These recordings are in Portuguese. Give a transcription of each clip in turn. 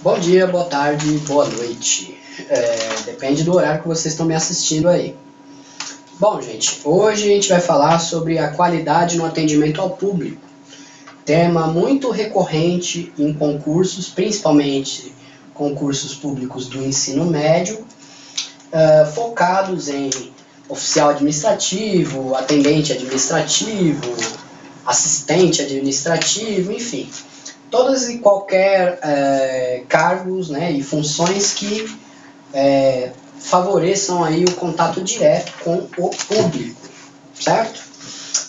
Bom dia, boa tarde, boa noite. Depende do horário que vocês estão me assistindo aí. Bom, gente, hoje a gente vai falar sobre a qualidade no atendimento ao público. Tema muito recorrente em concursos, principalmente concursos públicos do ensino médio, focados em oficial administrativo, atendente administrativo, assistente administrativo, enfim. Todas e qualquer cargos, né, e funções que favoreçam aí o contato direto com o público, certo?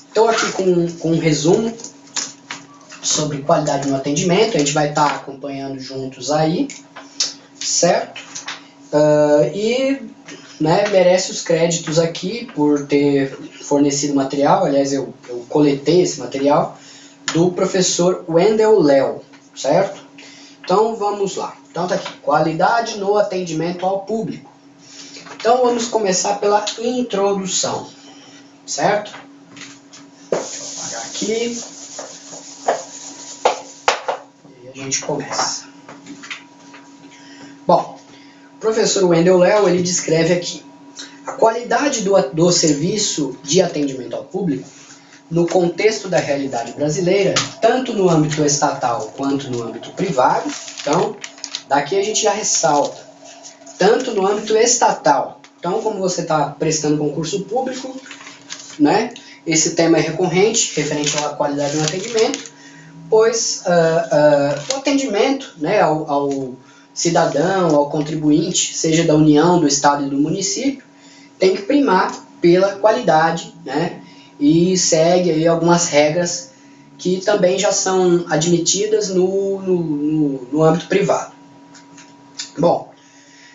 Estou aqui com um resumo sobre qualidade no atendimento, a gente vai estar acompanhando juntos aí, certo? Merece os créditos aqui por ter fornecido material, aliás, eu coletei esse material, do professor Wendel Léo, certo? Então vamos lá. Então tá aqui, qualidade no atendimento ao público. Então vamos começar pela introdução, certo? Deixa eu apagar aqui. E a gente começa. Bom, o professor Wendel Léo, ele descreve aqui a qualidade do serviço de atendimento ao público no contexto da realidade brasileira, tanto no âmbito estatal quanto no âmbito privado. Então, daqui a gente já ressalta, tanto no âmbito estatal. Então, como você está prestando concurso público, né, esse tema é recorrente, referente à qualidade no atendimento, pois o atendimento, né, ao cidadão, ao contribuinte, seja da União, do Estado e do município, tem que primar pela qualidade, né, e segue aí algumas regras que também já são admitidas no âmbito privado. Bom,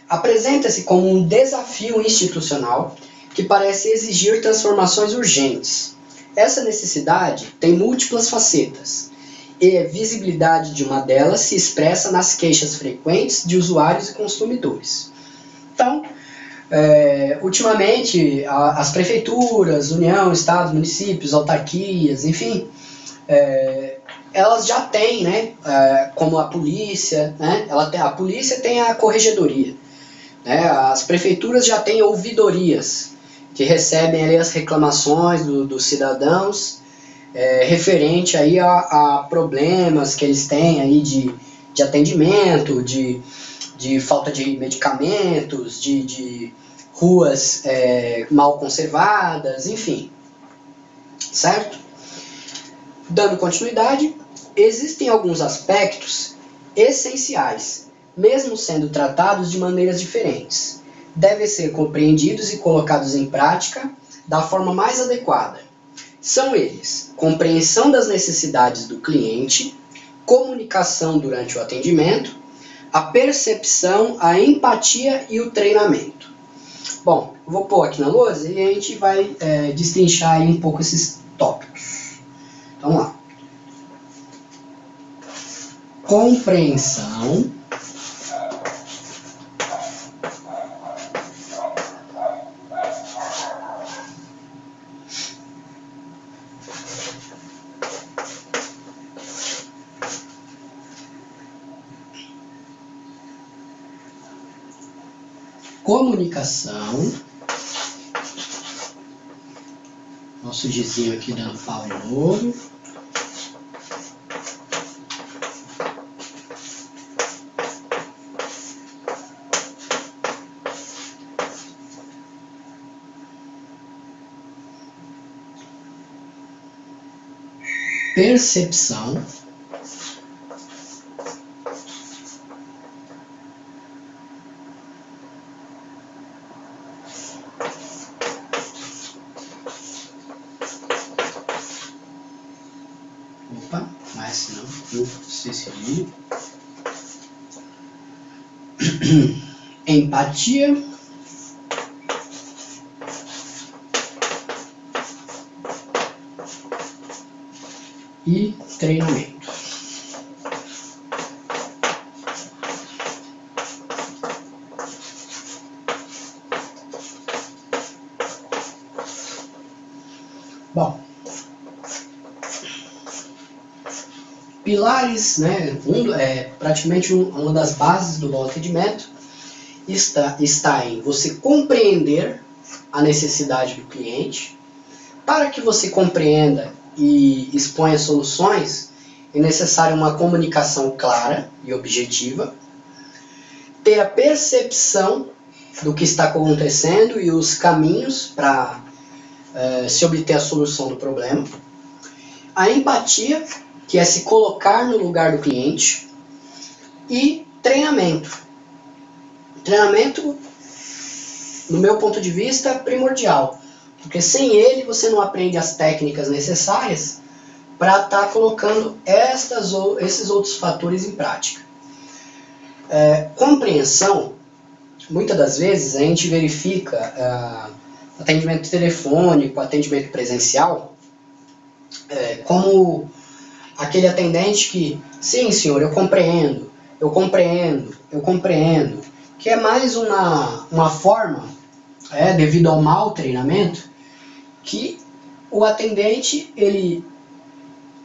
apresenta-se como um desafio institucional que parece exigir transformações urgentes. Essa necessidade tem múltiplas facetas, e a visibilidade de uma delas se expressa nas queixas frequentes de usuários e consumidores. Então, ultimamente, as prefeituras, União, Estados, municípios, autarquias, enfim, elas já têm, né, como a polícia, né, a polícia tem a corregedoria, né, as prefeituras já têm ouvidorias, que recebem ali as reclamações dos cidadãos referente aí a problemas que eles têm aí de atendimento, de falta de medicamentos, de ruas mal conservadas, enfim, certo? Dando continuidade, existem alguns aspectos essenciais, mesmo sendo tratados de maneiras diferentes. Devem ser compreendidos e colocados em prática da forma mais adequada. São eles: compreensão das necessidades do cliente, comunicação durante o atendimento, a percepção, a empatia e o treinamento. Bom, vou pôr aqui na lousa e a gente vai destrinchar aí um pouco esses tópicos. Então, vamos lá. Compreensão. Comunicação. Nosso gizinho aqui dando pau de novo. Percepção. Opa, mas senão eu esqueci. Empatia. E treinamento. Bom, pilares, né, praticamente uma das bases do bom atendimento está em você compreender a necessidade do cliente. Para que você compreenda e exponha soluções, é necessário uma comunicação clara e objetiva, ter a percepção do que está acontecendo e os caminhos para se obter a solução do problema, a empatia, que é se colocar no lugar do cliente, e treinamento. Treinamento, no meu ponto de vista, é primordial, porque sem ele você não aprende as técnicas necessárias para estar colocando esses outros fatores em prática. Compreensão, muitas das vezes a gente verifica atendimento telefônico, atendimento presencial, como aquele atendente que, sim senhor, eu compreendo, que é mais uma forma, devido ao mau treinamento, que o atendente ele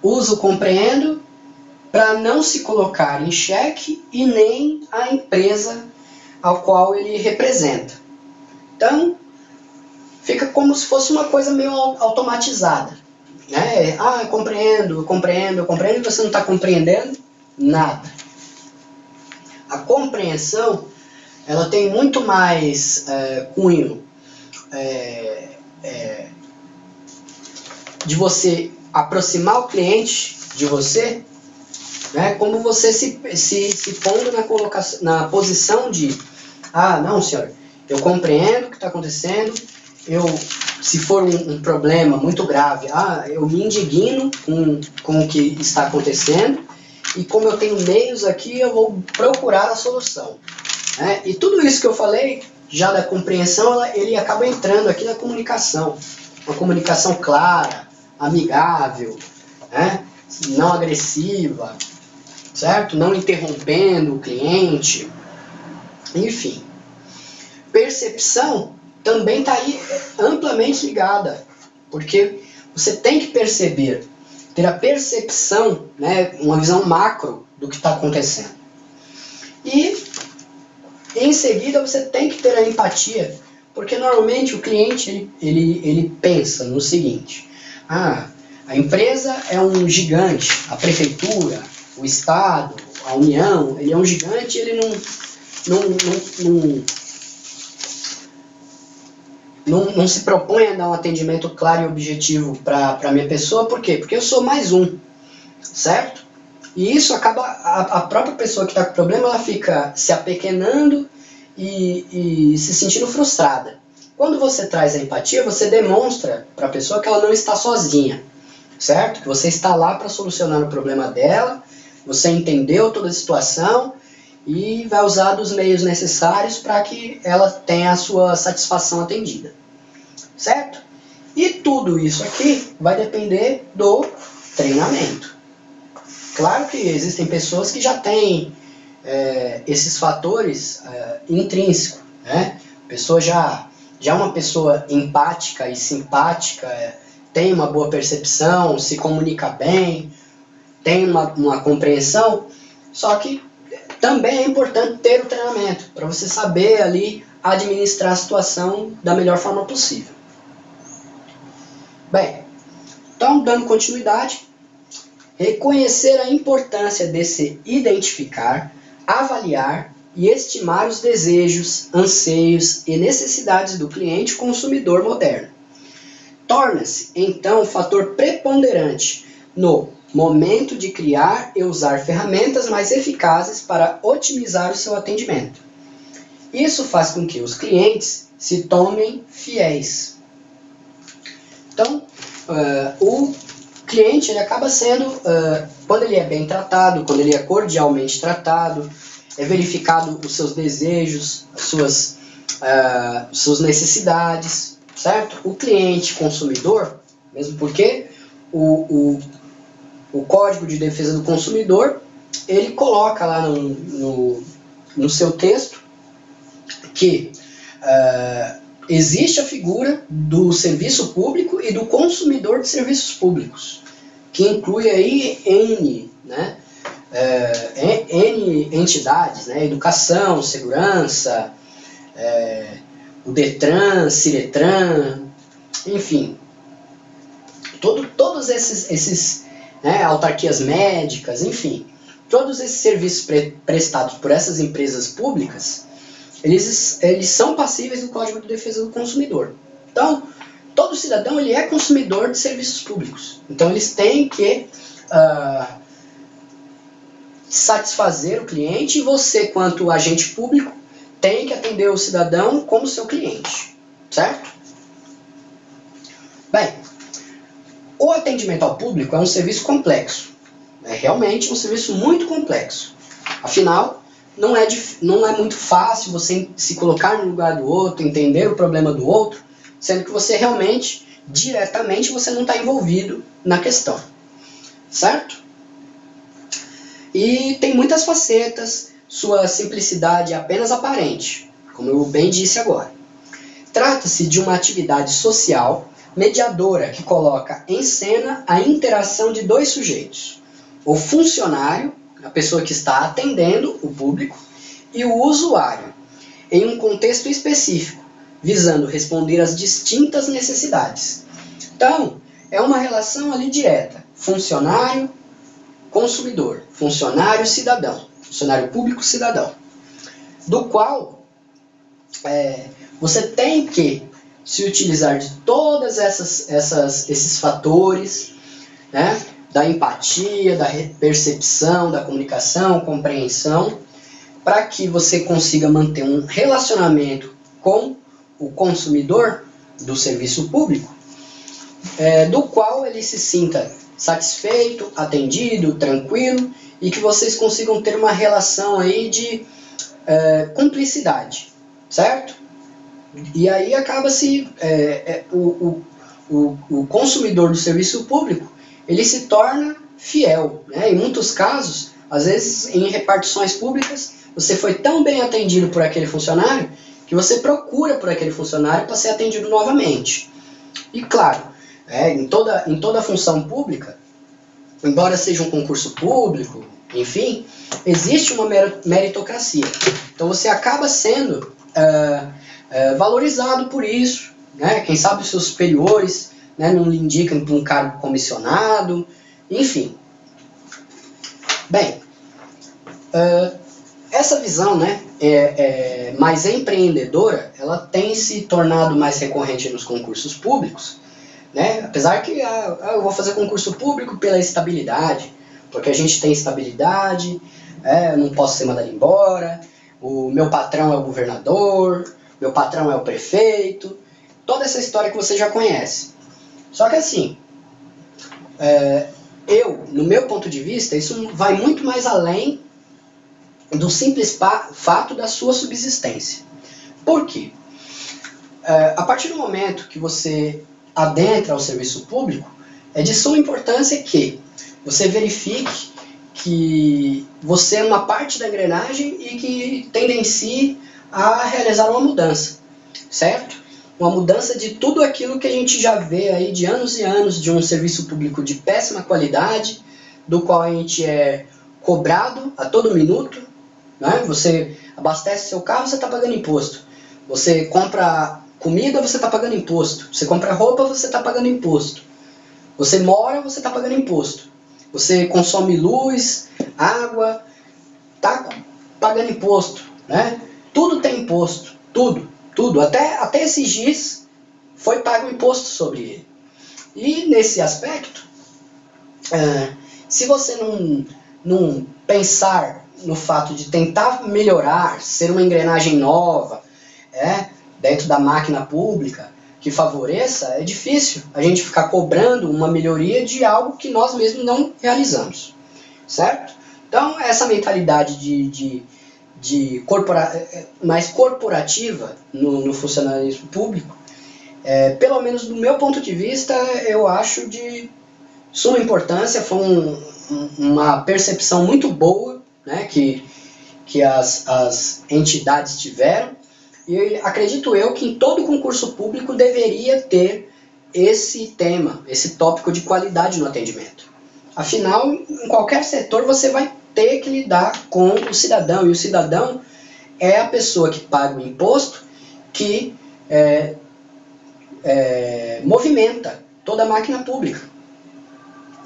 usa o compreendo para não se colocar em xeque e nem a empresa ao qual ele representa. Então, fica como se fosse uma coisa meio automatizada. Né? Eu compreendo, e você não está compreendendo nada. A compreensão, ela tem muito mais cunho de você aproximar o cliente de você, né? Como você se pondo na posição de, não senhor, eu compreendo o que está acontecendo, se for um problema muito grave, eu me indigno com o que está acontecendo, e como eu tenho meios aqui, eu vou procurar a solução. Né? E tudo isso que eu falei, já da compreensão, ele acaba entrando aqui na comunicação. Uma comunicação clara, amigável, né? Não agressiva, certo? Não interrompendo o cliente, enfim. Percepção também está aí amplamente ligada, porque você tem que perceber, ter a percepção, né, uma visão macro do que está acontecendo. E, em seguida, você tem que ter a empatia, porque normalmente o cliente ele pensa no seguinte: a empresa é um gigante, a prefeitura, o Estado, a União, ele é um gigante, ele não se propõe a dar um atendimento claro e objetivo para a minha pessoa. Por quê? Porque eu sou mais um, certo? E isso acaba, a própria pessoa que está com problema, ela fica se apequenando e se sentindo frustrada. Quando você traz a empatia, você demonstra para a pessoa que ela não está sozinha, certo? Que você está lá para solucionar o problema dela, você entendeu toda a situação e vai usar dos meios necessários para que ela tenha a sua satisfação atendida, certo? E tudo isso aqui vai depender do treinamento. Claro que existem pessoas que já têm esses fatores intrínsecos, né? A pessoa já é uma pessoa empática e simpática, tem uma boa percepção, se comunica bem, tem uma compreensão, só que também é importante ter o treinamento, para você saber ali administrar a situação da melhor forma possível. Bem, então dando continuidade, reconhecer a importância de se identificar, avaliar e estimar os desejos, anseios e necessidades do cliente consumidor moderno. Torna-se, então, um fator preponderante no momento de criar e usar ferramentas mais eficazes para otimizar o seu atendimento. Isso faz com que os clientes se tornem fiéis. Então, o cliente ele acaba sendo, quando ele é bem tratado, quando ele é cordialmente tratado, é verificado os seus desejos, as suas necessidades, certo? O cliente consumidor, mesmo porque o Código de Defesa do Consumidor, ele coloca lá no seu texto que existe a figura do serviço público e do consumidor de serviços públicos, que inclui aí N, né, N entidades, né? Educação, segurança, o Detran, Ciretran, enfim, todos esses né, autarquias médicas, enfim, todos esses serviços prestados por essas empresas públicas, eles são passíveis do Código de Defesa do Consumidor. Então, todo cidadão ele é consumidor de serviços públicos. Então, eles têm que satisfazer o cliente, e você, quanto agente público, tem que atender o cidadão como seu cliente, certo? Bem, o atendimento ao público é um serviço complexo. É realmente um serviço muito complexo. Afinal, não é muito fácil você se colocar no lugar do outro, entender o problema do outro, sendo que você realmente, diretamente, você não está envolvido na questão. Certo? E tem muitas facetas, sua simplicidade é apenas aparente, como eu bem disse agora. Trata-se de uma atividade social mediadora que coloca em cena a interação de dois sujeitos: o funcionário, a pessoa que está atendendo o público, e o usuário, em um contexto específico, visando responder às distintas necessidades. Então, é uma relação ali direta: funcionário-consumidor, funcionário-cidadão, funcionário público-cidadão, do qual você tem que se utilizar de todas esses fatores, né, da empatia, da percepção, da comunicação, compreensão, para que você consiga manter um relacionamento com o consumidor do serviço público, do qual ele se sinta satisfeito, atendido, tranquilo, e que vocês consigam ter uma relação aí de cumplicidade, certo? E aí acaba-se o consumidor do serviço público, ele se torna fiel, né? Em muitos casos, às vezes em repartições públicas, você foi tão bem atendido por aquele funcionário que você procura por aquele funcionário para ser atendido novamente. E claro, em toda função pública, embora seja um concurso público, enfim, existe uma meritocracia. Então você acaba sendo valorizado por isso, né? Quem sabe os seus superiores, né, não lhe indicam para um cargo comissionado, enfim. Bem, essa visão, né, mais empreendedora, ela tem se tornado mais recorrente nos concursos públicos, né? Apesar que eu vou fazer concurso público pela estabilidade, porque a gente tem estabilidade, eu não posso ser mandado embora, o meu patrão é o governador, meu patrão é o prefeito, toda essa história que você já conhece. Só que assim, no meu ponto de vista, isso vai muito mais além do simples fato da sua subsistência. Por quê? A partir do momento que você adentra ao serviço público, é de suma importância que você verifique que você é uma parte da engrenagem e que tendencie a realizar uma mudança, certo? Uma mudança de tudo aquilo que a gente já vê aí de anos e anos de um serviço público de péssima qualidade, do qual a gente é cobrado a todo minuto, né? Você abastece seu carro, você está pagando imposto. Você compra comida, você está pagando imposto. Você compra roupa, você está pagando imposto. Você mora, você está pagando imposto. Você consome luz, água, está pagando imposto, né? Tudo tem imposto, tudo. Até esse giz foi pago imposto sobre ele. E nesse aspecto, se você não pensar no fato de tentar melhorar, ser uma engrenagem nova, dentro da máquina pública, que favoreça, é difícil a gente ficar cobrando uma melhoria de algo que nós mesmos não realizamos, certo? Então, essa mentalidade mais corporativa no funcionalismo público, pelo menos do meu ponto de vista, eu acho de suma importância. Foi uma percepção muito boa, né, que as entidades tiveram. E acredito eu que em todo concurso público deveria ter esse tema, esse tópico de qualidade no atendimento. Afinal, em qualquer setor você vai ter que lidar com o cidadão. E o cidadão é a pessoa que paga o imposto, que movimenta toda a máquina pública.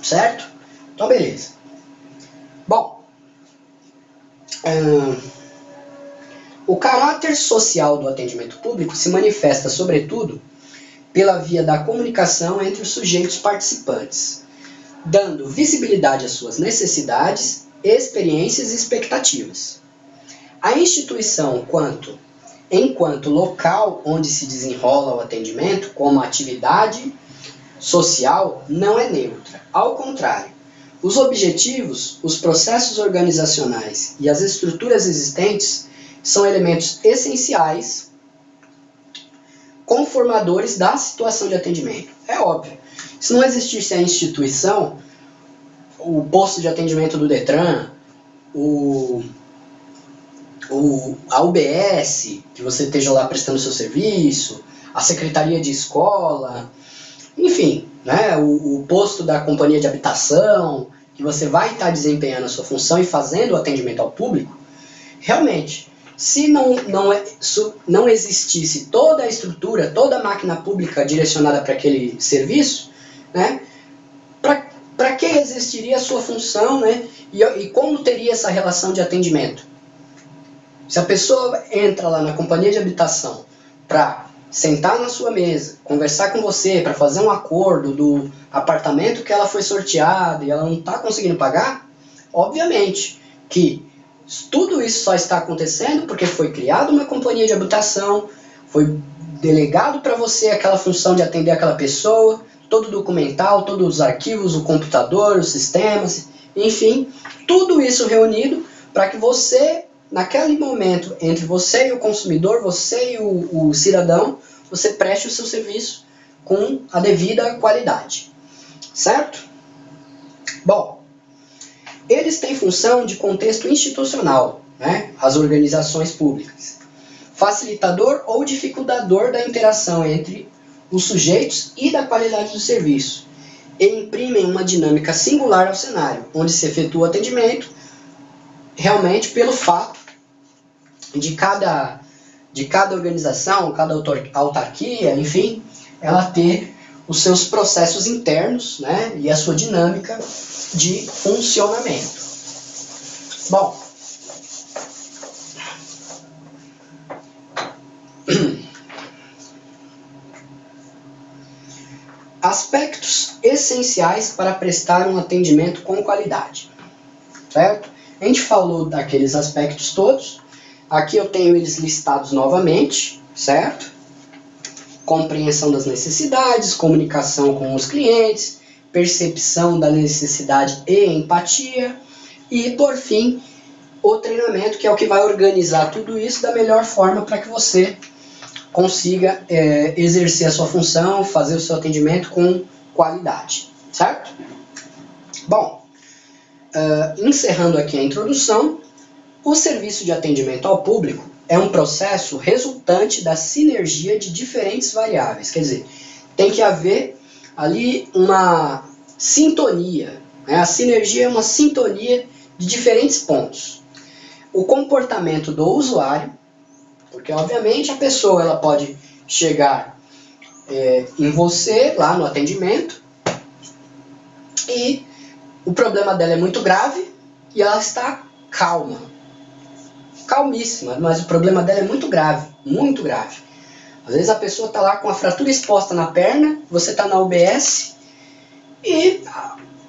Certo? Então, beleza. Bom, o caráter social do atendimento público se manifesta, sobretudo, pela via da comunicação entre os sujeitos participantes, dando visibilidade às suas necessidades, experiências e expectativas. A instituição, enquanto local onde se desenrola o atendimento, como atividade social, não é neutra. Ao contrário, os objetivos, os processos organizacionais e as estruturas existentes são elementos essenciais conformadores da situação de atendimento. É óbvio. Se não existisse a instituição, o posto de atendimento do Detran, a UBS, que você esteja lá prestando seu serviço, a secretaria de escola, enfim, né, o posto da companhia de habitação, que você vai estar desempenhando a sua função e fazendo o atendimento ao público, realmente, se não existisse toda a estrutura, toda a máquina pública direcionada para aquele serviço, né, para que existiria a sua função, né, e como teria essa relação de atendimento? Se a pessoa entra lá na companhia de habitação para sentar na sua mesa, conversar com você, para fazer um acordo do apartamento que ela foi sorteada e ela não está conseguindo pagar, obviamente que tudo isso só está acontecendo porque foi criada uma companhia de habitação, foi delegado para você aquela função de atender aquela pessoa, todo o documental, todos os arquivos, o computador, os sistemas, enfim, tudo isso reunido para que você, naquele momento, entre você e o consumidor, você e o cidadão, você preste o seu serviço com a devida qualidade. Certo? Bom, eles têm função de contexto institucional, né? As organizações públicas. Facilitador ou dificultador da interação entre os sujeitos e da qualidade do serviço. E imprimem uma dinâmica singular ao cenário, onde se efetua o atendimento, realmente pelo fato de cada organização, cada autarquia, enfim, ela ter os seus processos internos, né, e a sua dinâmica de funcionamento. Bom, aspectos essenciais para prestar um atendimento com qualidade, certo? A gente falou daqueles aspectos todos, aqui eu tenho eles listados novamente, certo? Compreensão das necessidades, comunicação com os clientes, percepção da necessidade e empatia, e por fim, o treinamento, que é o que vai organizar tudo isso da melhor forma para que você consiga exercer a sua função, fazer o seu atendimento com qualidade, certo? Bom, encerrando aqui a introdução, o serviço de atendimento ao público é um processo resultante da sinergia de diferentes variáveis, quer dizer, tem que haver ali uma sintonia, né? A sinergia é uma sintonia de diferentes pontos. O comportamento do usuário, porque obviamente a pessoa ela pode chegar em você lá no atendimento e o problema dela é muito grave e ela está calma, calmíssima, mas o problema dela é muito grave, muito grave. Às vezes a pessoa está lá com a fratura exposta na perna, você está na UBS e,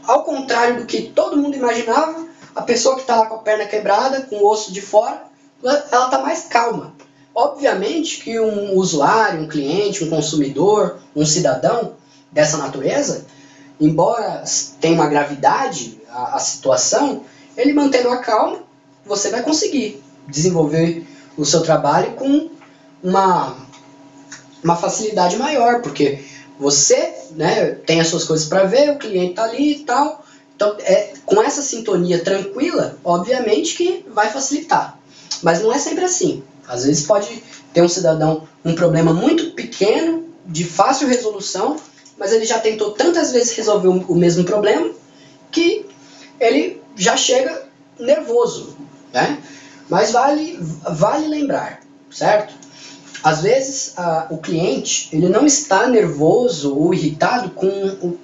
ao contrário do que todo mundo imaginava, a pessoa que está lá com a perna quebrada, com o osso de fora, ela está mais calma. Obviamente que um usuário, um cliente, um consumidor, um cidadão dessa natureza, embora tenha uma gravidade a situação, ele mantendo a calma, você vai conseguir desenvolver o seu trabalho com uma facilidade maior, porque você, né, tem as suas coisas para ver, o cliente está ali e tal. Então, com essa sintonia tranquila, obviamente que vai facilitar. Mas não é sempre assim. Às vezes pode ter um cidadão um problema muito pequeno, de fácil resolução, mas ele já tentou tantas vezes resolver o mesmo problema, que ele já chega nervoso, né? Mas vale lembrar, certo? Às vezes o cliente ele não está nervoso ou irritado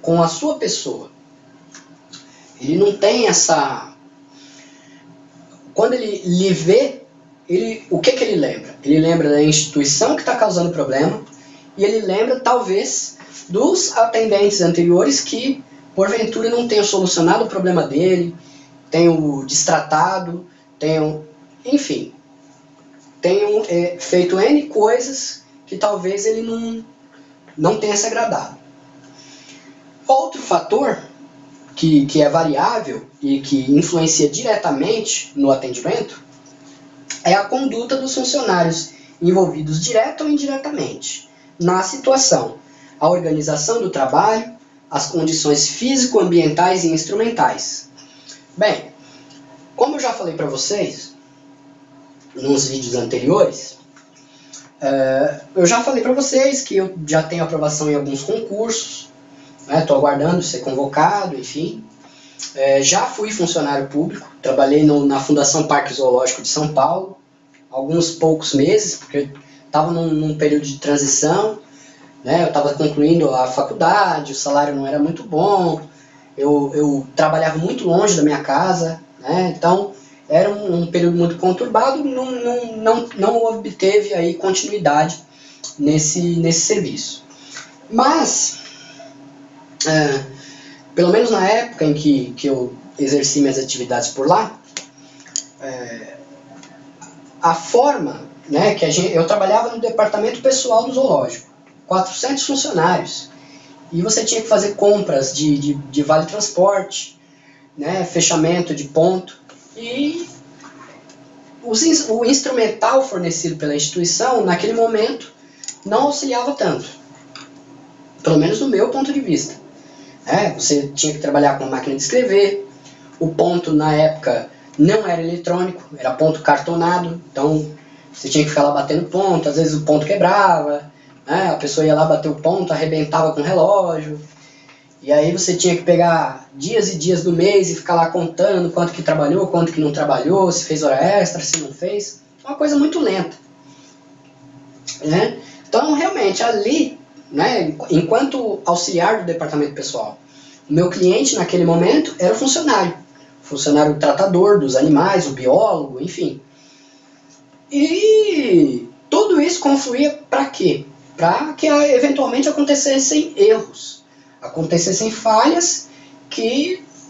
com a sua pessoa. Ele não tem essa... Quando ele lhe vê, o que ele lembra? Ele lembra da instituição que está causando problema e ele lembra, talvez, dos atendentes anteriores que, porventura, não tenham solucionado o problema dele, tenham destratado, enfim, tenham feito N coisas que talvez ele não tenha se agradado. Outro fator que é variável e que influencia diretamente no atendimento é a conduta dos funcionários envolvidos direta ou indiretamente na situação, a organização do trabalho, as condições físico-ambientais e instrumentais. Bem, como eu já falei para vocês nos vídeos anteriores, eu já falei para vocês que eu já tenho aprovação em alguns concursos, estou aguardando ser convocado, enfim. Já fui funcionário público, trabalhei na Fundação Parque Zoológico de São Paulo, alguns poucos meses, porque estava num período de transição, né? Eu estava concluindo a faculdade, o salário não era muito bom, eu trabalhava muito longe da minha casa, né? Então era um período muito conturbado, não obteve aí continuidade nesse serviço. Mas, pelo menos na época em que eu exerci minhas atividades por lá, a forma, né, que eu trabalhava no departamento pessoal do zoológico, 400 funcionários, e você tinha que fazer compras de vale transporte, né, fechamento de ponto, e o instrumental fornecido pela instituição, naquele momento, não auxiliava tanto, pelo menos no meu ponto de vista. Você tinha que trabalhar com a máquina de escrever, o ponto na época não era eletrônico, era ponto cartonado, então você tinha que ficar lá batendo ponto, às vezes o ponto quebrava, né? A pessoa ia lá bater o ponto, arrebentava com o relógio, e aí você tinha que pegar dias e dias do mês e ficar lá contando quanto que trabalhou, quanto que não trabalhou, se fez hora extra, se não fez, uma coisa muito lenta, né? Então realmente ali, né, enquanto auxiliar do departamento pessoal, o meu cliente naquele momento era o funcionário tratador dos animais, o biólogo, enfim. E tudo isso confluía para quê? Para que eventualmente acontecessem erros, acontecessem falhas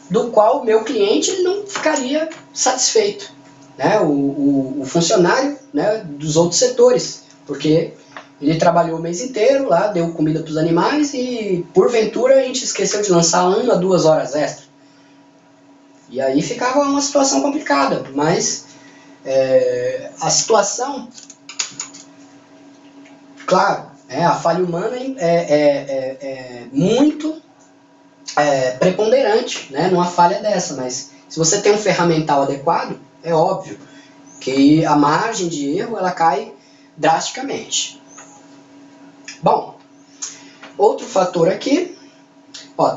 do qual o meu cliente ele não ficaria satisfeito, né? O funcionário, né, dos outros setores, porque ele trabalhou o mês inteiro lá, deu comida para os animais e porventura a gente esqueceu de lançar 1 a 2 horas extra. E aí ficava uma situação complicada, mas a situação, claro, a falha humana é muito preponderante, né, numa falha dessa, mas se você tem um ferramental adequado, é óbvio que a margem de erro ela cai drasticamente. Bom, outro fator aqui,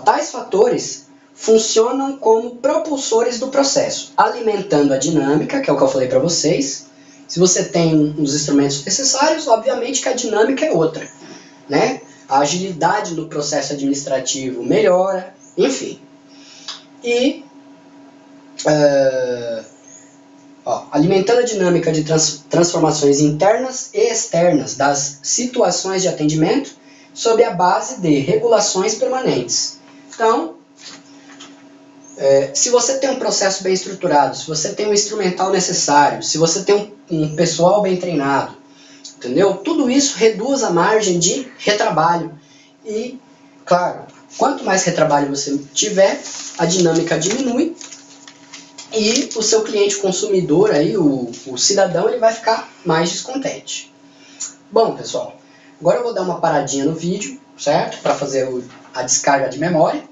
tais fatores funcionam como propulsores do processo, alimentando a dinâmica, que é o que eu falei para vocês. Se você tem os instrumentos necessários, obviamente que a dinâmica é outra, né? A agilidade no processo administrativo melhora, enfim. E alimentando a dinâmica de transformações internas e externas das situações de atendimento sob a base de regulações permanentes. Então, se você tem um processo bem estruturado, se você tem um instrumental necessário, se você tem um pessoal bem treinado, entendeu? Tudo isso reduz a margem de retrabalho. E, claro, quanto mais retrabalho você tiver, a dinâmica diminui e o seu cliente consumidor, aí, o cidadão, ele vai ficar mais descontente. Bom, pessoal, agora eu vou dar uma paradinha no vídeo, certo? Para fazer a descarga de memória.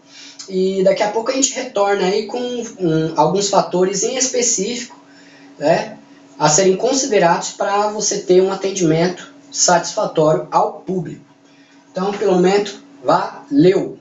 E daqui a pouco a gente retorna aí com alguns fatores em específico, né, a serem considerados para você ter um atendimento satisfatório ao público. Então, pelo momento, valeu!